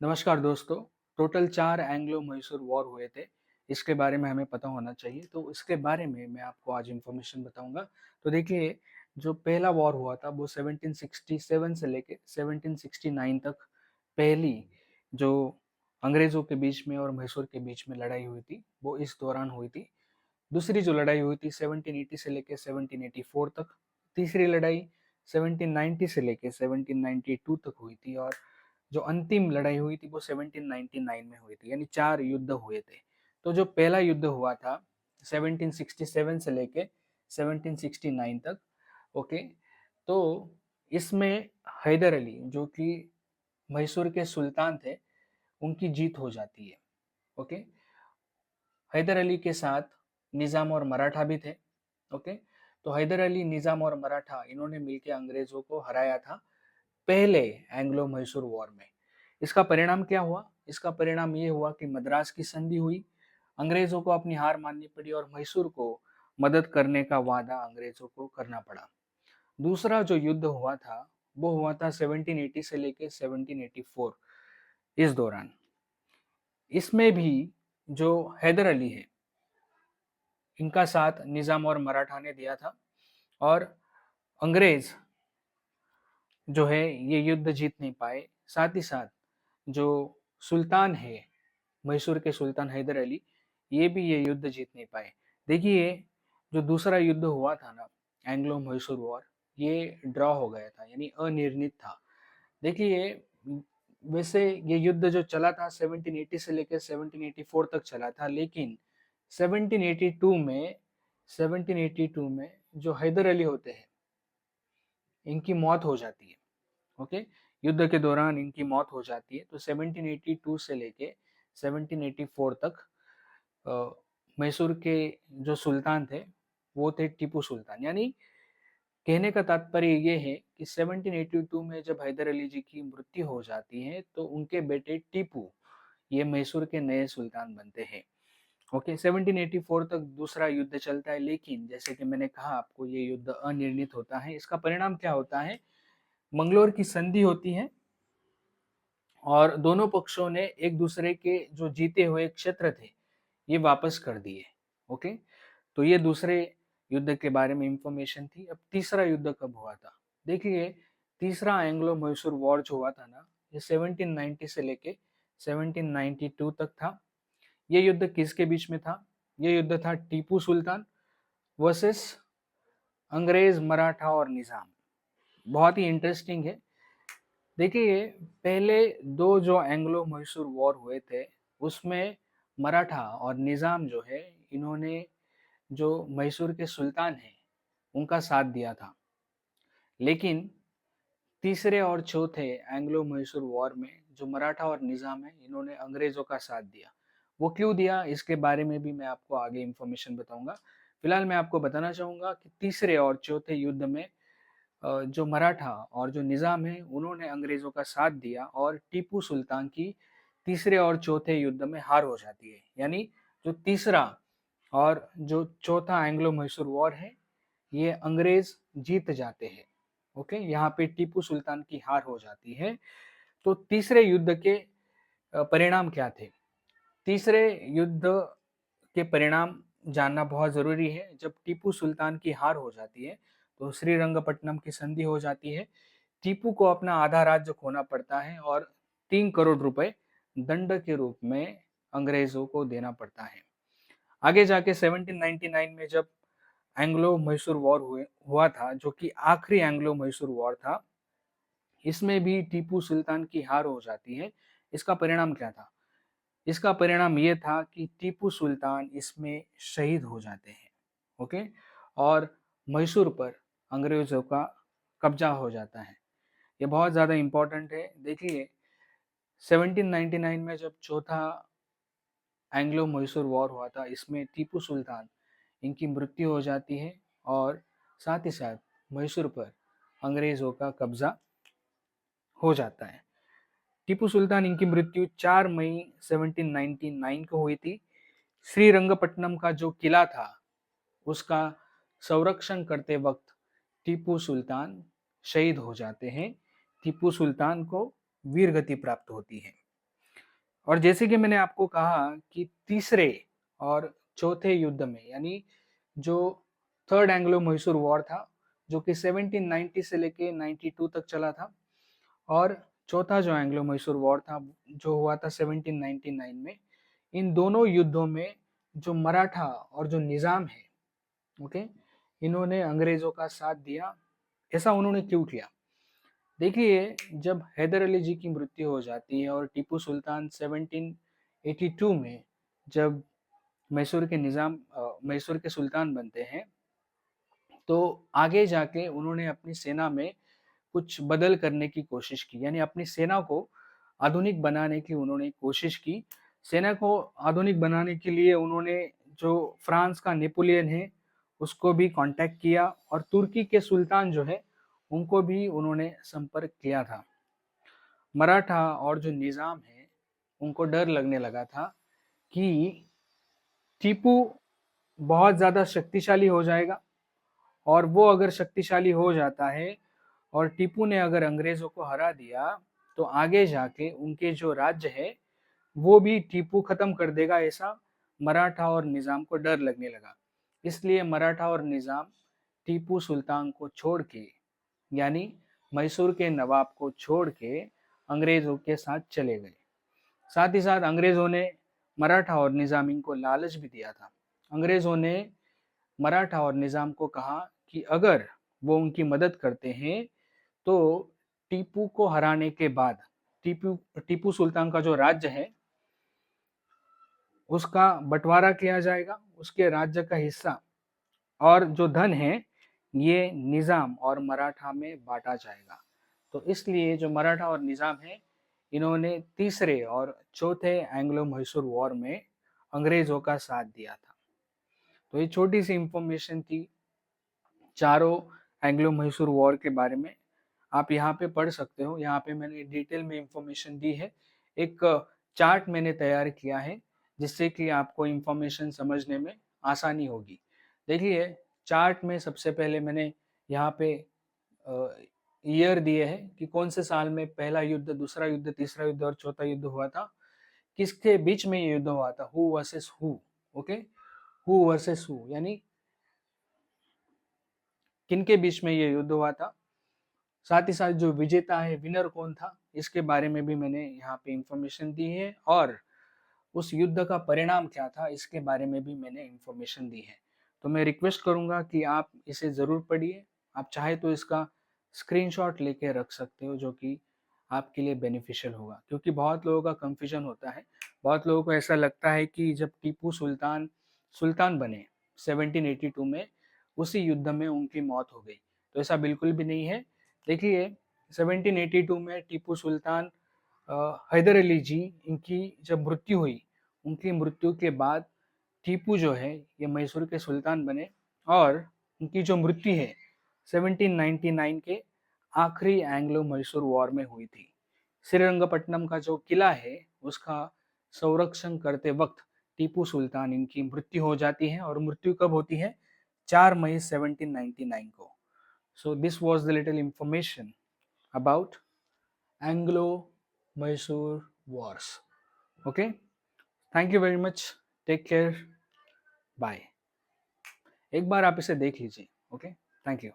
नमस्कार दोस्तों। Total 4 Anglo Mysore war हुए थे। इसके बारे में हमें पता होना चाहिए, तो इसके बारे में मैं आपको आज इन्फॉर्मेशन बताऊंगा। तो देखिए, जो पहला वॉर हुआ था वो 1767 से लेके 1769 तक पहली जो अंग्रेजों के बीच में और मैसूर के बीच में लड़ाई हुई थी वो इस दौरान हुई थी। दूसरी जो लड़ाई हुई थी 1780 से लेके 1784 तक। तीसरी लड़ाई 1790 से लेके 1792 तक हुई थी, और जो अंतिम लड़ाई हुई थी वो 1799 में हुई थी। यानी 4 युद्ध हुए थे। तो जो पहला युद्ध हुआ था 1767 से लेके 1769 तक, ओके, तो इसमें हैदर अली जो कि मैसूर के सुल्तान थे उनकी जीत हो जाती है। ओके, हैदर अली के साथ निज़ाम और मराठा भी थे। ओके, तो हैदर अली, निज़ाम और मराठा इन्होंने मिलकर अंग्रेजों को हराया था पहले एंग्लो मैसूर वॉर में। इसका परिणाम क्या हुआ? इसका परिणाम ये हुआ कि मद्रास की संधि हुई। अंग्रेजों को अपनी हार माननी पड़ी और मैसूर को मदद करने का वादा अंग्रेजों को करना पड़ा। दूसरा जो युद्ध हुआ था वो हुआ था 1780 से लेके 1784। इस दौरान इसमें भी जो हैदर अली है इनका साथ निजाम और मराठा ने दिया था, और अंग्रेज जो है ये युद्ध जीत नहीं पाए। साथ ही साथ जो सुल्तान है, मैसूर के सुल्तान हैदर अली, ये भी ये युद्ध जीत नहीं पाए। देखिए, जो दूसरा युद्ध हुआ था ना, एंग्लो मैसूर वॉर, ये ड्रॉ हो गया था, यानी अनिर्णित था। देखिए, वैसे ये युद्ध जो चला था 1780 से लेकर 1784 तक चला था, लेकिन 1782 में 1782 में जो हैदर अली होते हैं इनकी मौत हो जाती है। ओके, युद्ध के दौरान इनकी मौत हो जाती है। तो 1782 से लेके 1784 तक मैसूर के जो सुल्तान थे वो थे टीपू सुल्तान। यानी कहने का तात्पर्य ये है कि 1782 में जब हैदर अली जी की मृत्यु हो जाती है तो उनके बेटे टीपू ये मैसूर के नए सुल्तान बनते हैं। ओके, 1784 तक दूसरा युद्ध चलता है, लेकिन जैसे कि मैंने कहा आपको, ये युद्ध अनिर्णित होता है। इसका परिणाम क्या होता है? मंगलोर की संधि होती है और दोनों पक्षों ने एक दूसरे के जो जीते हुए क्षेत्र थे ये वापस कर दिए। ओके, तो ये दूसरे युद्ध के बारे में इंफॉर्मेशन थी। अब तीसरा युद्ध कब हुआ था? देखिए, तीसरा एंग्लो मैसूर वॉर जो हुआ था ना, ये 1790 से लेके 1792 तक था। ये युद्ध किसके बीच में था? ये युद्ध था टीपू सुल्तान वर्सेस अंग्रेज, मराठा और निजाम। बहुत ही इंटरेस्टिंग है। देखिए, पहले दो जो एंग्लो मैसूर वॉर हुए थे उसमें मराठा और निजाम जो है इन्होंने जो मैसूर के सुल्तान हैं उनका साथ दिया था। लेकिन तीसरे और चौथे एंग्लो मैसूर वॉर में जो मराठा और निजाम है इन्होंने अंग्रेजों का साथ दिया। वो क्यों दिया, इसके बारे में भी मैं आपको आगे इंफॉर्मेशन बताऊंगा। फिलहाल मैं आपको बताना चाहूंगा कि तीसरे और चौथे युद्ध में जो मराठा और जो निजाम है उन्होंने अंग्रेजों का साथ दिया और टीपू सुल्तान की तीसरे और चौथे युद्ध में हार हो जाती है। यानी जो तीसरा और जो चौथा एंग्लो मैसूर वॉर है ये अंग्रेज जीत जाते हैं। ओके, यहाँ पे टीपू सुल्तान की हार हो जाती है। तो तीसरे युद्ध के परिणाम क्या थे? तीसरे युद्ध के परिणाम जानना बहुत जरूरी है। जब टीपू सुल्तान की हार हो जाती है तो श्रीरंगपट्टनम की संधि हो जाती है। टीपू को अपना आधा राज्य खोना पड़ता है और 3 करोड़ रुपए दंड के रूप में अंग्रेजों को देना पड़ता है। आगे जाके 1799 में जब एंग्लो मैसूर वॉर हुआ था, जो कि आखिरी एंग्लो मैसूर वॉर था, इसमें भी टीपू सुल्तान की हार हो जाती है। इसका परिणाम क्या था? इसका परिणाम ये था कि टीपू सुल्तान इसमें शहीद हो जाते हैं। ओके, और मैसूर पर अंग्रेजों का कब्जा हो जाता है। ये बहुत ज़्यादा इम्पोर्टेंट है। देखिए, 1799 में जब चौथा एंग्लो मैसूर वॉर हुआ था इसमें टीपू सुल्तान इनकी मृत्यु हो जाती है और साथ ही साथ मैसूर पर अंग्रेजों का कब्जा हो जाता है। टीपू सुल्तान इनकी मृत्यु 4 मई 1799 को हुई थी। श्रीरंगपट्टनम का जो किला था उसका संरक्षण करते वक्त टीपू सुल्तान शहीद हो जाते हैं। टीपू सुल्तान को वीर गति प्राप्त होती है। और जैसे कि मैंने आपको कहा कि तीसरे और चौथे युद्ध में, यानी जो थर्ड एंग्लो मैसूर वॉर था, जो कि 1790 से लेके 92 तक चला था, और चौथा जो एंग्लो मैसूर वॉर था जो हुआ था 1799 में, इन दोनों युद्धों में जो मराठा और जो निजाम है, ओके, इन्होंने अंग्रेजों का साथ दिया। ऐसा उन्होंने क्यों किया? देखिए, जब हैदर अली जी की मृत्यु हो जाती है और टीपू सुल्तान 1782 में जब मैसूर के मैसूर के सुल्तान बनते हैं, तो आगे जाके उन्होंने अपनी सेना में कुछ बदल करने की कोशिश की, यानी अपनी सेना को आधुनिक बनाने की उन्होंने कोशिश की। सेना को आधुनिक बनाने के लिए उन्होंने जो फ्रांस का नेपोलियन है उसको भी कांटेक्ट किया, और तुर्की के सुल्तान जो है उनको भी उन्होंने संपर्क किया था। मराठा और जो निजाम है उनको डर लगने लगा था कि टीपू बहुत ज्यादा शक्तिशाली हो जाएगा, और वो अगर शक्तिशाली हो जाता है और टीपू ने अगर अंग्रेजों को हरा दिया, तो आगे जाके उनके जो राज्य है वो भी टीपू खत्म कर देगा। ऐसा मराठा और निजाम को डर लगने लगा। इसलिए मराठा और निजाम टीपू सुल्तान को छोड़ के, यानी मैसूर के नवाब को छोड़ के अंग्रेजों के साथ चले गए। साथ ही साथ अंग्रेजों ने मराठा और निजामी को लालच भी दिया था। अंग्रेजों ने मराठा और निजाम को कहा कि अगर वो उनकी मदद करते हैं तो टीपू को हराने के बाद टीपू टीपू सुल्तान का जो राज्य है उसका बंटवारा किया जाएगा, उसके राज्य का हिस्सा और जो धन है ये निजाम और मराठा में बांटा जाएगा। तो इसलिए जो मराठा और निजाम है, इन्होंने तीसरे और चौथे एंग्लो मैसूर वॉर में अंग्रेजों का साथ दिया था। तो ये छोटी सी इंफॉर्मेशन थी चारों एंग्लो मैसूर वॉर के बारे में। आप यहाँ पे पढ़ सकते हो, यहाँ पे मैंने डिटेल में इंफॉर्मेशन दी है। एक चार्ट मैंने तैयार किया है जिससे कि आपको इंफॉर्मेशन समझने में आसानी होगी। देखिए, चार्ट में सबसे पहले मैंने यहाँ पे ईयर दिए हैं कि कौन से साल में पहला युद्ध, दूसरा युद्ध, तीसरा युद्ध और चौथा युद्ध हुआ था, किसके बीच में ये युद्ध हुआ था, who versus who. Okay, who versus who यानी किनके बीच में ये युद्ध हुआ था। साथ ही साथ जो विजेता है, विनर कौन था, इसके बारे में भी मैंने यहाँ पे इंफॉर्मेशन दी है, और उस युद्ध का परिणाम क्या था इसके बारे में भी मैंने इंफॉर्मेशन दी है। तो मैं रिक्वेस्ट करूंगा कि आप इसे ज़रूर पढ़िए। आप चाहे तो इसका स्क्रीनशॉट लेके रख सकते हो, जो कि आपके लिए बेनिफिशियल होगा, क्योंकि बहुत लोगों का कंफ्यूजन होता है। बहुत लोगों को ऐसा लगता है कि जब टीपू सुल्तान सुल्तान बने 1782 में, उसी युद्ध में उनकी मौत हो गई। तो ऐसा बिल्कुल भी नहीं है। देखिए, 1782 में टीपू सुल्तान हैदर अली जी, इनकी जब मृत्यु हुई, उनकी मृत्यु के बाद टीपू जो है ये मैसूर के सुल्तान बने, और उनकी जो मृत्यु है 1799 के आखिरी एंग्लो मैसूर वॉर में हुई थी। श्रीरंगपट्टनम का जो किला है उसका संरक्षण करते वक्त टीपू सुल्तान इनकी मृत्यु हो जाती है, और मृत्यु कब होती है? 4 मई 1799 को। So this was the little information about Anglo Mysore wars. Okay, thank you very much, take care, bye. एक बार आप इसे देख लीजिए। Okay, thank you.